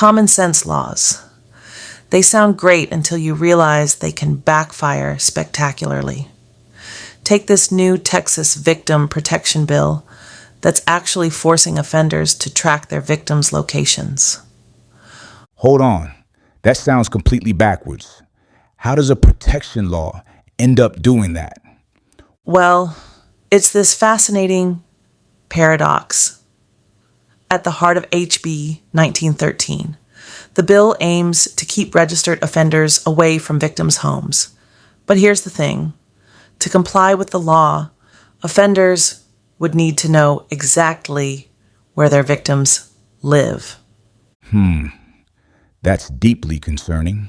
Common sense laws. They sound great until you realize they can backfire spectacularly. Take this new Texas victim protection bill that's actually forcing offenders to track their victims' locations. Hold on. That sounds completely backwards. How does a protection law end up doing that? Well, it's this fascinating paradox at the heart of HB 1913. The bill aims to keep registered offenders away from victims' homes. But here's the thing. To comply with the law, offenders would need to know exactly where their victims live. That's deeply concerning.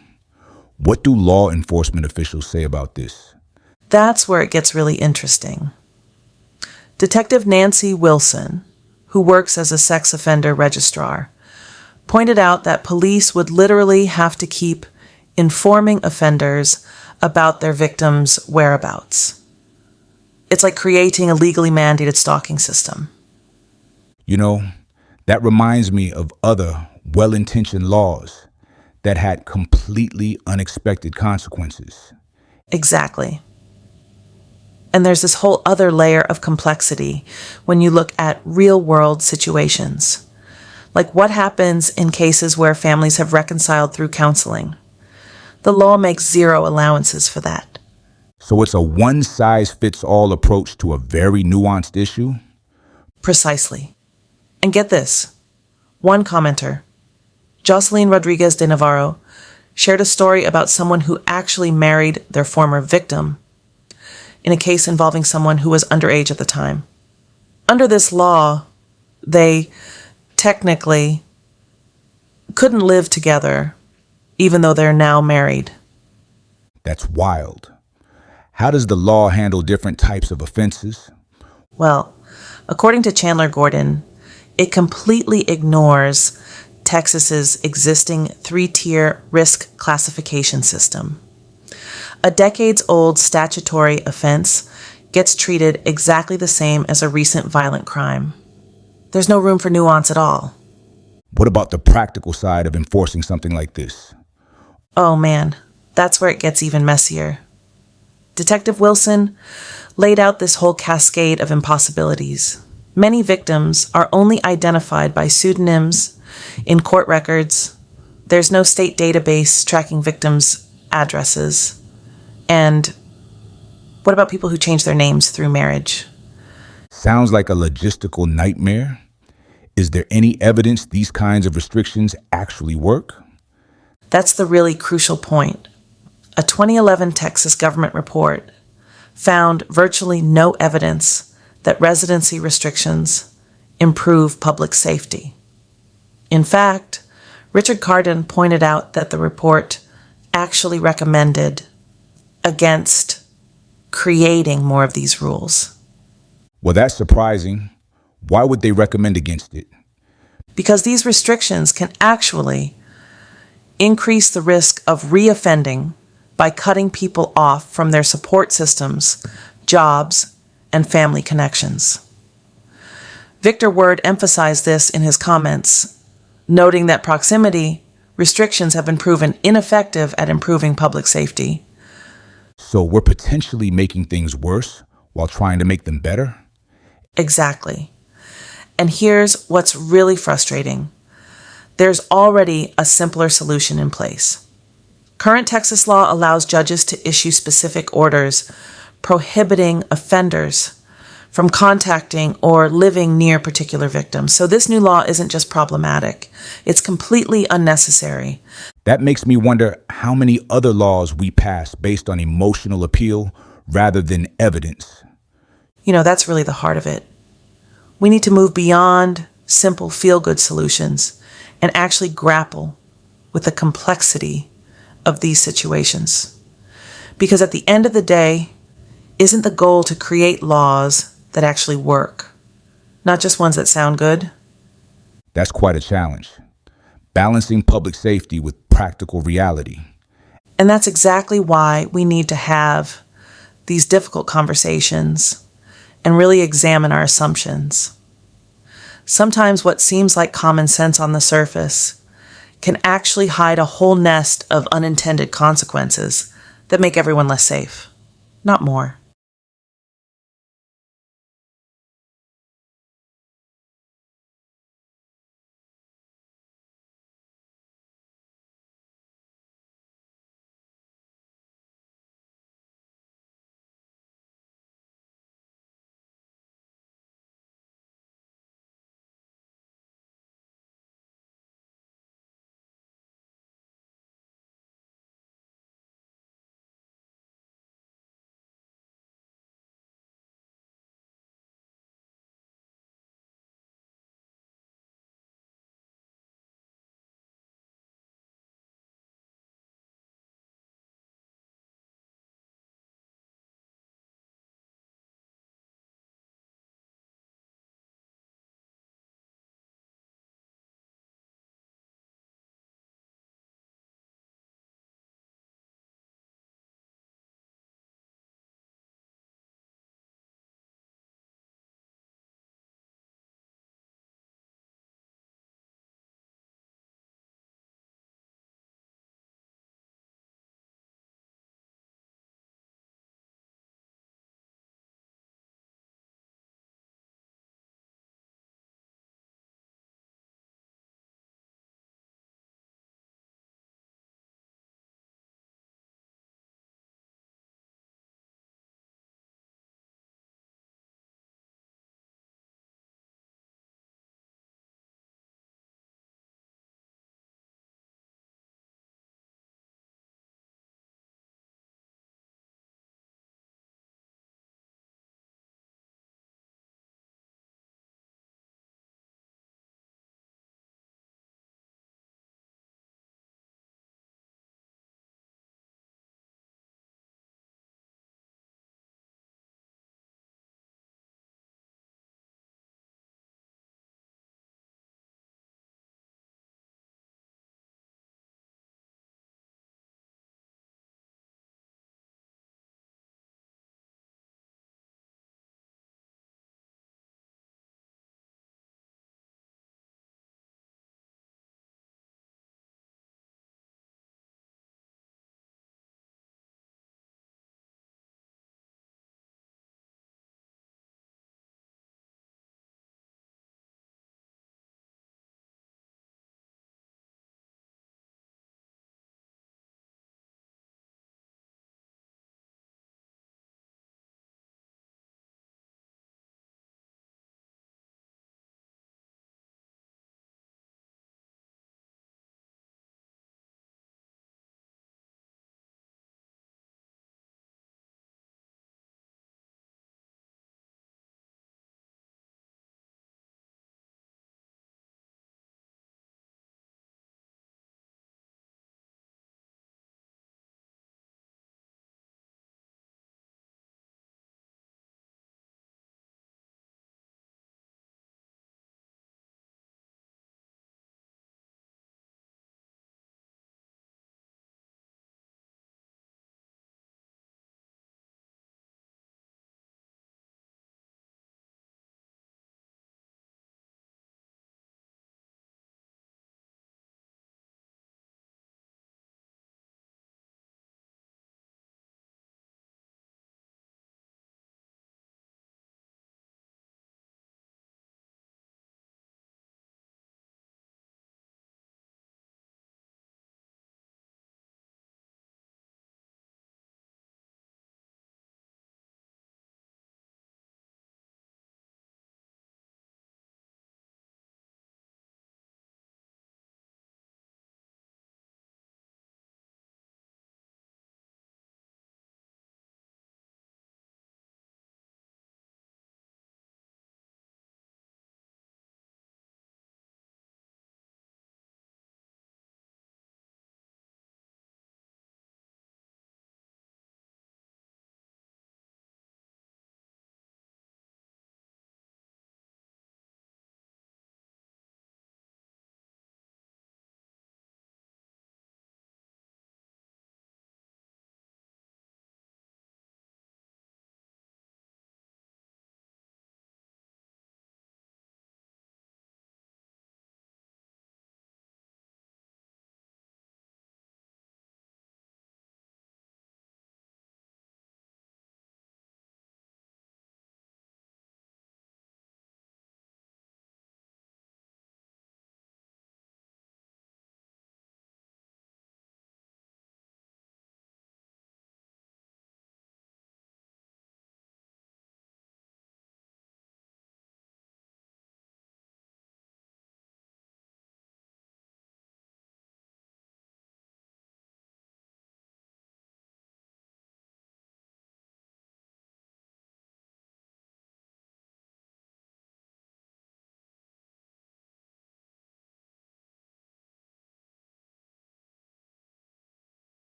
What do law enforcement officials say about this? That's where it gets really interesting. Detective Nancy Wilson, who works as a sex offender registrar, pointed out that police would literally have to keep informing offenders about their victims' whereabouts. It's like creating a legally mandated stalking system. You know, that reminds me of other well-intentioned laws that had completely unexpected consequences. Exactly. And there's this whole other layer of complexity when you look at real-world situations. Like what happens in cases where families have reconciled through counseling? The law makes zero allowances for that. So it's a one-size-fits-all approach to a very nuanced issue? Precisely. And get this. One commenter, Jocelyn Rodriguez de Navarro, shared a story about someone who actually married their former victim in a case involving someone who was underage at the time. Under this law, they technically couldn't live together, even though they're now married. That's wild. How does the law handle different types of offenses? Well, according to Chandler Gordon, it completely ignores Texas's existing 3-tier risk classification system. A decades-old statutory offense gets treated exactly the same as a recent violent crime. There's no room for nuance at all. What about the practical side of enforcing something like this? Oh man, that's where it gets even messier. Detective Wilson laid out this whole cascade of impossibilities. Many victims are only identified by pseudonyms in court records. There's no state database tracking victims' addresses. And what about people who change their names through marriage? Sounds like a logistical nightmare. Is there any evidence these kinds of restrictions actually work? That's the really crucial point. A 2011 Texas government report found virtually no evidence that residency restrictions improve public safety. In fact, Richard Carden pointed out that the report actually recommended against creating more of these rules. Well, that's surprising. Why would they recommend against it? Because these restrictions can actually increase the risk of reoffending by cutting people off from their support systems, jobs, and family connections. Victor Word emphasized this in his comments, noting that proximity restrictions have been proven ineffective at improving public safety. So we're potentially making things worse while trying to make them better? Exactly. And here's what's really frustrating. There's already a simpler solution in place. Current Texas law allows judges to issue specific orders prohibiting offenders from contacting or living near particular victims. So this new law isn't just problematic. It's completely unnecessary. That makes me wonder how many other laws we pass based on emotional appeal rather than evidence. That's really the heart of it. We need to move beyond simple feel-good solutions and actually grapple with the complexity of these situations. Because at the end of the day, isn't the goal to create laws that actually work, not just ones that sound good? That's quite a challenge. Balancing public safety with practical reality. And that's exactly why we need to have these difficult conversations and really examine our assumptions. Sometimes what seems like common sense on the surface can actually hide a whole nest of unintended consequences that make everyone less safe, not more.